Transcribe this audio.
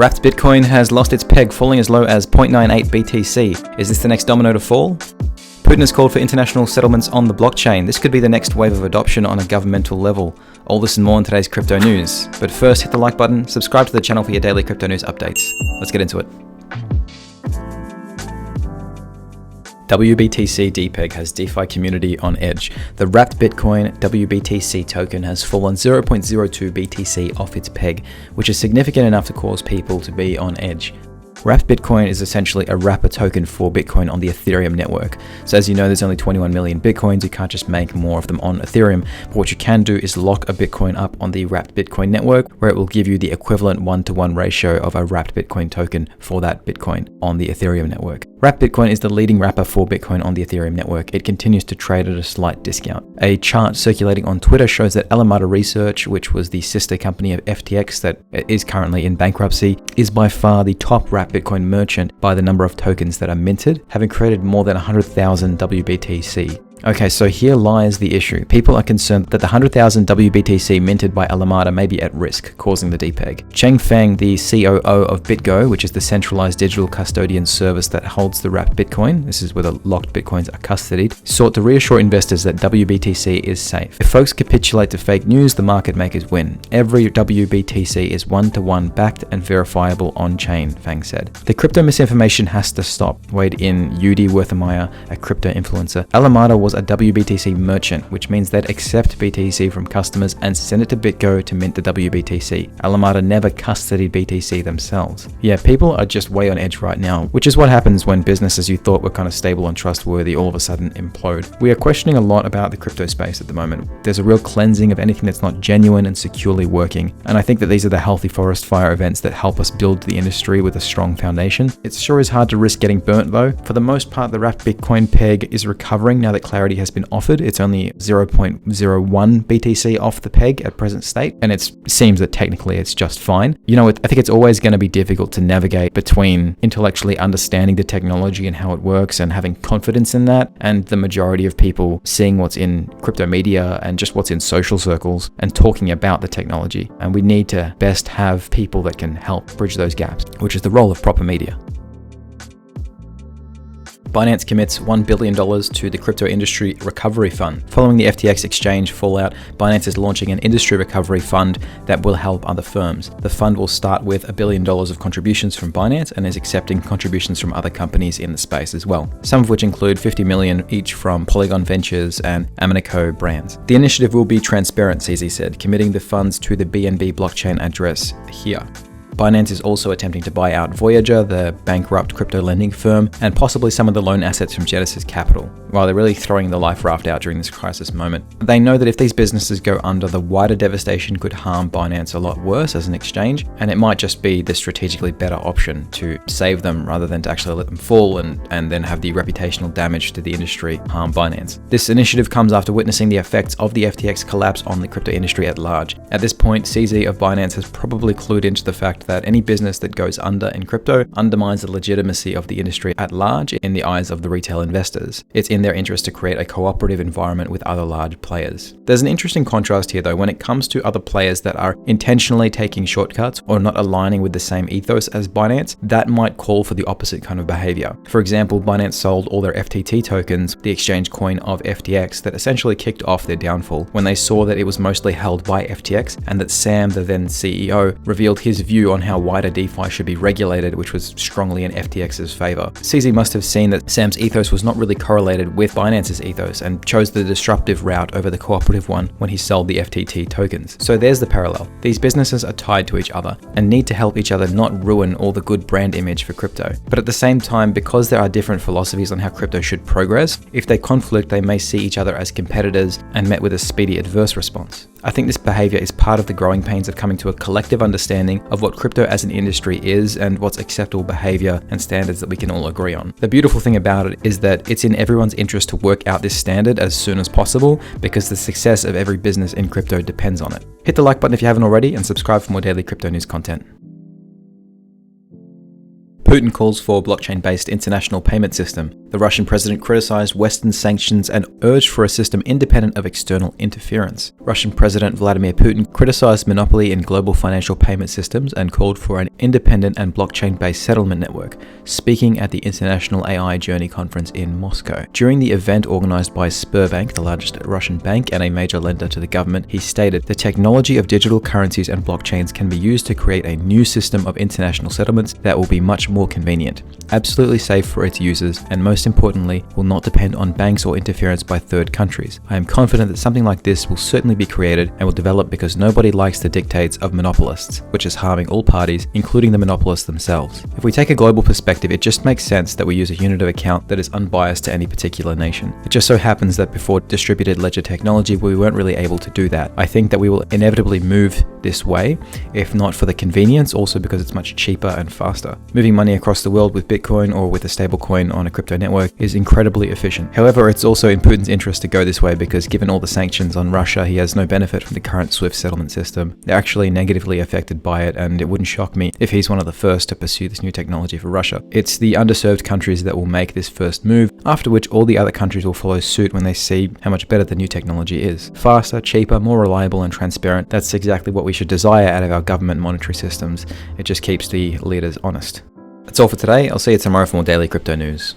Wrapped Bitcoin has lost its peg, falling as low as 0.98 BTC. Is this the next domino to fall? Putin has called for international settlements on the blockchain. This could be the next wave of adoption on a governmental level. All this and more in today's crypto news. But first, hit the like button, subscribe to the channel for your daily crypto news updates. Let's get into it. WBTC Depeg has DeFi community on edge. The wrapped Bitcoin WBTC token has fallen 0.02 BTC off its peg, which is significant enough to cause people to be on edge. Wrapped Bitcoin is essentially a wrapper token for Bitcoin on the Ethereum network. So as you know, there's only 21 million Bitcoins. You can't just make more of them on Ethereum. But what you can do is lock a Bitcoin up on the wrapped Bitcoin network, where it will give you the equivalent 1-to-1 ratio of a wrapped Bitcoin token for that Bitcoin on the Ethereum network. Wrapped Bitcoin is the leading wrapper for Bitcoin on the Ethereum network. It continues to trade at a slight discount. A chart circulating on Twitter shows that Alameda Research, which was the sister company of FTX that is currently in bankruptcy, is by far the top wrapped Bitcoin merchant by the number of tokens that are minted, having created more than 100,000 WBTC. Okay, so here lies the issue. People are concerned that the 100,000 WBTC minted by Alameda may be at risk, causing the depeg. Cheng Feng, the COO of BitGo, which is the centralized digital custodian service that holds the wrapped Bitcoin, this is where the locked Bitcoins are custodied, sought to reassure investors that WBTC is safe. If folks capitulate to fake news, the market makers win. Every WBTC is 1-to-1 backed and verifiable on-chain, Feng said. The crypto misinformation has to stop, weighed in Yudi Werthemeyer, a crypto influencer. Alameda was a WBTC merchant, which means they'd accept BTC from customers and send it to BitGo to mint the WBTC. Alameda never custodied BTC themselves. Yeah, people are just way on edge right now, which is what happens when businesses you thought were kind of stable and trustworthy all of a sudden implode. We are questioning a lot about the crypto space at the moment. There's a real cleansing of anything that's not genuine and securely working, and I think that these are the healthy forest fire events that help us build the industry with a strong foundation. It sure is hard to risk getting burnt though. For the most part, the wrapped Bitcoin peg is recovering now that clarity has been offered. It's only 0.01 BTC off the peg at present state, and it seems that technically it's just fine. You know, I think it's always going to be difficult to navigate between intellectually understanding the technology and how it works and having confidence in that, and the majority of people seeing what's in crypto media and just what's in social circles and talking about the technology. And we need to best have people that can help bridge those gaps, which is the role of proper media. Binance commits $1 billion to the Crypto Industry Recovery Fund. Following the FTX exchange fallout, Binance is launching an industry recovery fund that will help other firms. The fund will start with $1 billion of contributions from Binance and is accepting contributions from other companies in the space as well, some of which include $50 million each from Polygon Ventures and Aminico Brands. The initiative will be transparent, CZ said, committing the funds to the BNB blockchain address here. Binance is also attempting to buy out Voyager, the bankrupt crypto lending firm, and possibly some of the loan assets from Genesis Capital. While they're really throwing the life raft out during this crisis moment, they know that if these businesses go under, the wider devastation could harm Binance a lot worse as an exchange, and it might just be the strategically better option to save them rather than to actually let them fall and then have the reputational damage to the industry harm Binance. This initiative comes after witnessing the effects of the FTX collapse on the crypto industry at large. At this point, CZ of Binance has probably clued into the fact that any business that goes under in crypto undermines the legitimacy of the industry at large in the eyes of the retail investors. It's in their interest to create a cooperative environment with other large players. There's an interesting contrast here though when it comes to other players that are intentionally taking shortcuts or not aligning with the same ethos as Binance. That might call for the opposite kind of behavior. For example, Binance sold all their FTT tokens, the exchange coin of FTX, that essentially kicked off their downfall when they saw that it was mostly held by FTX and that Sam, the then CEO, revealed his view on how wider DeFi should be regulated, which was strongly in FTX's favor. CZ must have seen that Sam's ethos was not really correlated with Binance's ethos and chose the disruptive route over the cooperative one when he sold the FTT tokens. So there's the parallel. These businesses are tied to each other and need to help each other not ruin all the good brand image for crypto. But at the same time, because there are different philosophies on how crypto should progress, if they conflict, they may see each other as competitors and met with a speedy adverse response. I think this behavior is part of the growing pains of coming to a collective understanding of what crypto as an industry is and what's acceptable behavior and standards that we can all agree on. The beautiful thing about it is that it's in everyone's interest to work out this standard as soon as possible because the success of every business in crypto depends on it. Hit the like button if you haven't already and subscribe for more daily crypto news content. Putin calls for blockchain-based international payment system. The Russian president criticized Western sanctions and urged for a system independent of external interference. Russian President Vladimir Putin criticized monopoly in global financial payment systems and called for an independent and blockchain-based settlement network, speaking at the International AI Journey Conference in Moscow. During the event organized by Sberbank, the largest Russian bank and a major lender to the government, he stated, "The technology of digital currencies and blockchains can be used to create a new system of international settlements that will be much more convenient, absolutely safe for its users, and most importantly, will not depend on banks or interference by third countries. I am confident that something like this will certainly be created and will develop because nobody likes the dictates of monopolists, which is harming all parties, including the monopolists themselves. If we take a global perspective, it just makes sense that we use a unit of account that is unbiased to any particular nation. It just so happens that before distributed ledger technology, we weren't really able to do that. I think that we will inevitably move this way, if not for the convenience, also because it's much cheaper and faster. Moving money across the world with Bitcoin or with a stablecoin on a crypto network is incredibly efficient. However, it's also in Putin's interest to go this way because given all the sanctions on Russia, he has no benefit from the current SWIFT settlement system. They're actually negatively affected by it, and it wouldn't shock me if he's one of the first to pursue this new technology for Russia. It's the underserved countries that will make this first move, after which all the other countries will follow suit when they see how much better the new technology is. Faster, cheaper, more reliable and transparent. That's exactly what we should desire out of our government monetary systems. It just keeps the leaders honest. That's all for today. I'll see you tomorrow for more daily crypto news.